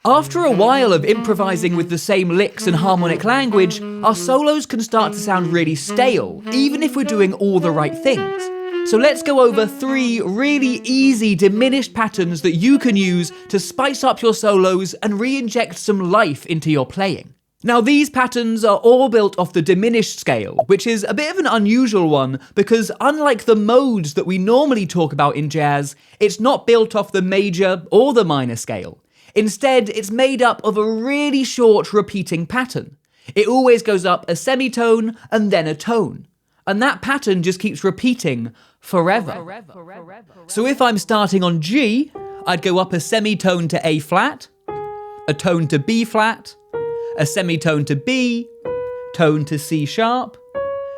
After a while of improvising with the same licks and harmonic language, our solos can start to sound really stale, even if we're doing all the right things. So let's go over 3 really easy diminished patterns that you can use to spice up your solos and re-inject some life into your playing. Now, these patterns are all built off the diminished scale, which is a bit of an unusual one because unlike the modes that we normally talk about in jazz, it's not built off the major or the minor scale. Instead, it's made up of a really short repeating pattern. It always goes up a semitone and then a tone. And that pattern just keeps repeating forever. So if I'm starting on G, I'd go up a semitone to A flat, a tone to B flat, a semitone to B, tone to C sharp,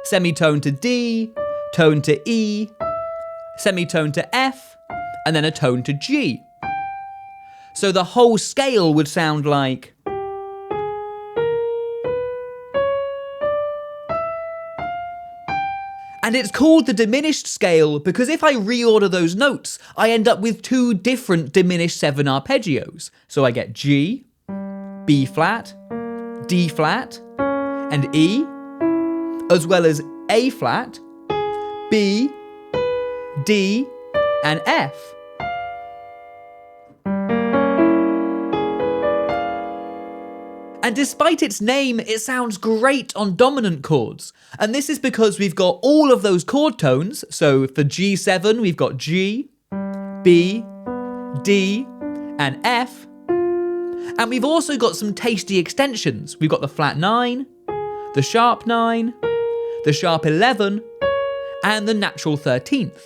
semitone to D, tone to E, semitone to F, and then a tone to G. So the whole scale would sound like... And it's called the diminished scale because if I reorder those notes, I end up with 2 different diminished 7 arpeggios. So I get G, B flat, D flat, and E, as well as A flat, B, D, and F. And despite its name, it sounds great on dominant chords. And this is because we've got all of those chord tones. So for G7, we've got G, B, D, and F. And we've also got some tasty extensions. We've got the flat 9, the sharp 9, the sharp 11, and the natural 13th.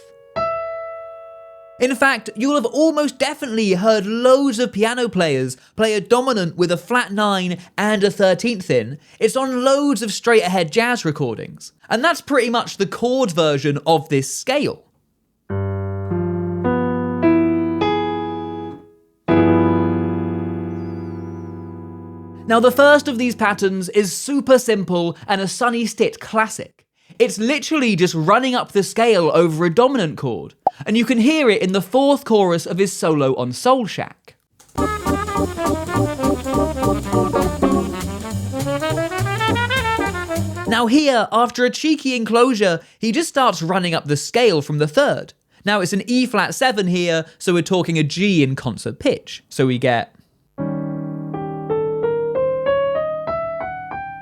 In fact, you'll have almost definitely heard loads of piano players play a dominant with a flat 9 and a 13th in. It's on loads of straight ahead jazz recordings. And that's pretty much the chord version of this scale. Now the first of these patterns is super simple and a Sonny Stitt classic. It's literally just running up the scale over a dominant chord, and you can hear it in the 4th chorus of his solo on Soul Shack. Now here, after a cheeky enclosure, he just starts running up the scale from the 3rd. Now it's an E flat 7 here, so we're talking a G in concert pitch. So we get...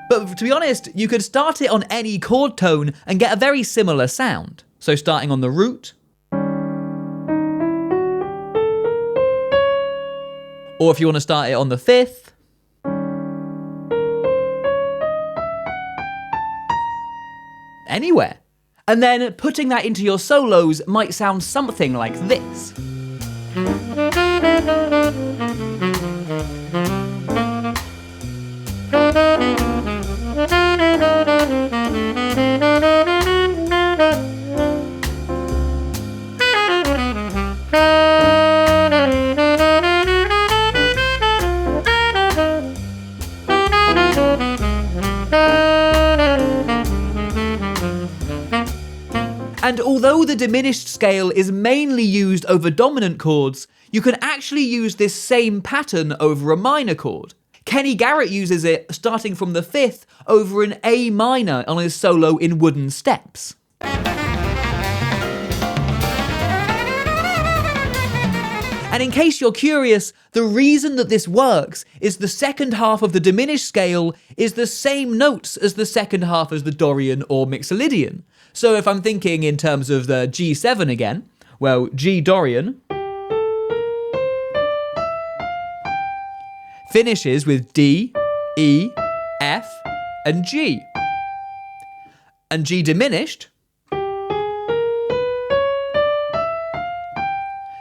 But to be honest, you could start it on any chord tone and get a very similar sound. So starting on the root, or if you want to start it on the 5th, anywhere. And then putting that into your solos might sound something like this. And although the diminished scale is mainly used over dominant chords, you can actually use this same pattern over a minor chord. Kenny Garrett uses it starting from the 5th over an A minor on his solo in Wooden Steps. And in case you're curious, the reason that this works is the second half of the diminished scale is the same notes as the second half as the Dorian or Mixolydian. So if I'm thinking in terms of the G7 again, well, G Dorian finishes with D, E, F, and G. And G diminished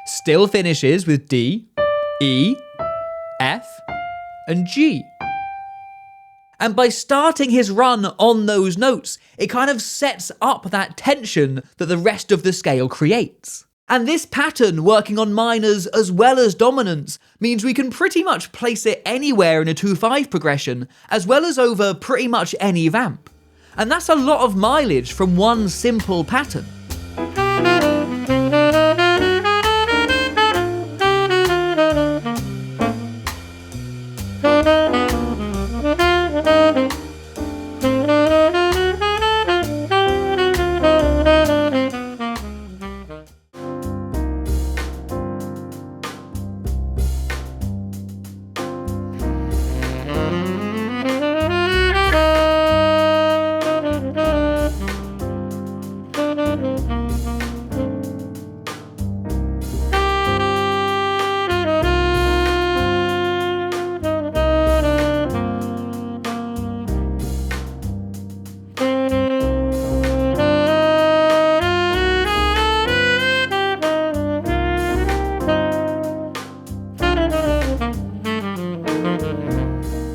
still finishes with D, E, F, and G. And by starting his run on those notes, it kind of sets up that tension that the rest of the scale creates. And this pattern, working on minors as well as dominants, means we can pretty much place it anywhere in a 2/5 progression, as well as over pretty much any vamp. And that's a lot of mileage from one simple pattern.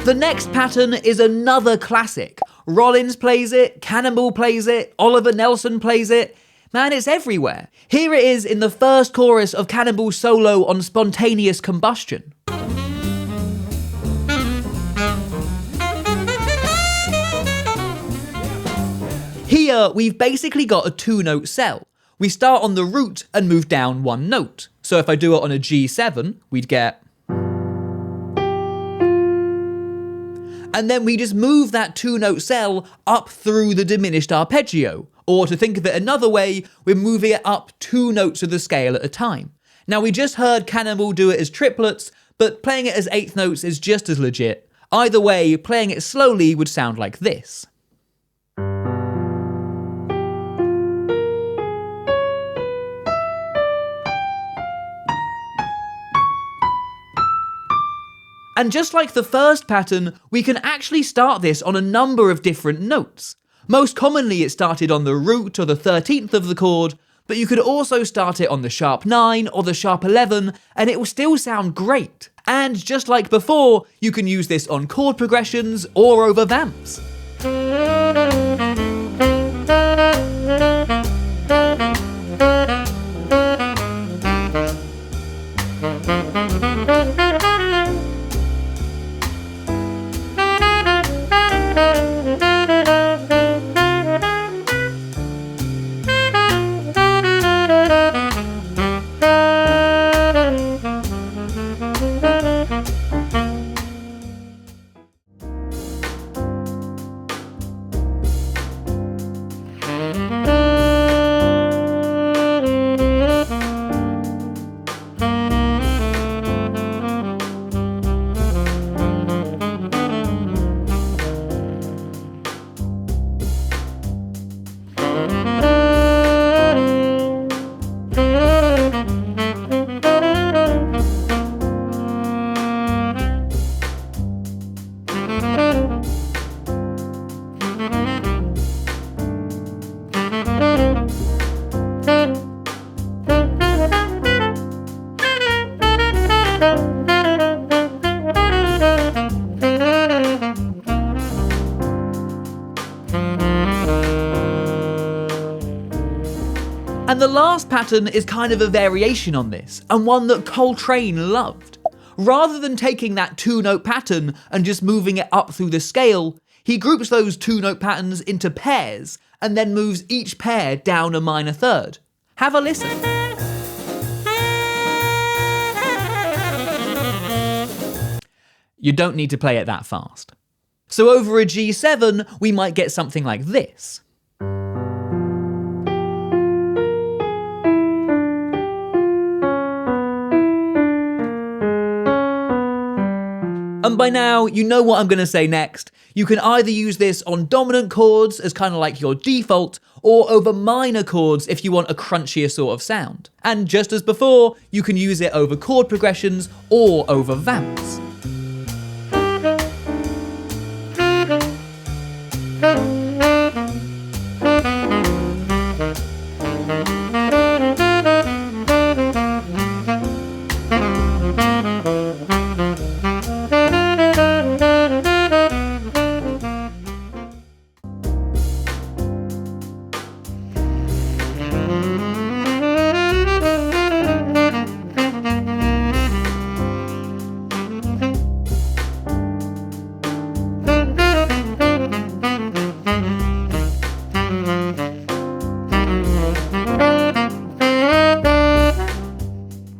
The next pattern is another classic. Rollins plays it, Cannonball plays it, Oliver Nelson plays it. Man, it's everywhere. Here it is in the first chorus of Cannonball's solo on Spontaneous Combustion. Here, we've basically got a two-note cell. We start on the root and move down one note. So if I do it on a G7, we'd get... And then we just move that two-note cell up through the diminished arpeggio. Or to think of it another way, we're moving it up 2 notes of the scale at a time. Now we just heard Cannonball do it as triplets, but playing it as 8th notes is just as legit. Either way, playing it slowly would sound like this. And just like the first pattern, we can actually start this on a number of different notes. Most commonly it started on the root or the 13th of the chord, but you could also start it on the sharp 9 or the sharp 11 and it will still sound great. And just like before, you can use this on chord progressions or over vamps. And the last pattern is kind of a variation on this, and one that Coltrane loved. Rather than taking that 2-note pattern and just moving it up through the scale, he groups those 2-note patterns into pairs, and then moves each pair down a minor third. Have a listen. You don't need to play it that fast. So over a G7, we might get something like this. And by now, you know what I'm going to say next. You can either use this on dominant chords as kind of like your default, or over minor chords if you want a crunchier sort of sound. And just as before, you can use it over chord progressions or over vamps.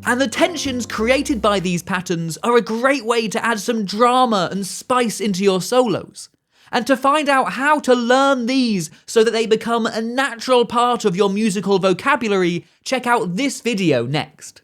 And the tensions created by these patterns are a great way to add some drama and spice into your solos. And to find out how to learn these so that they become a natural part of your musical vocabulary, check out this video next.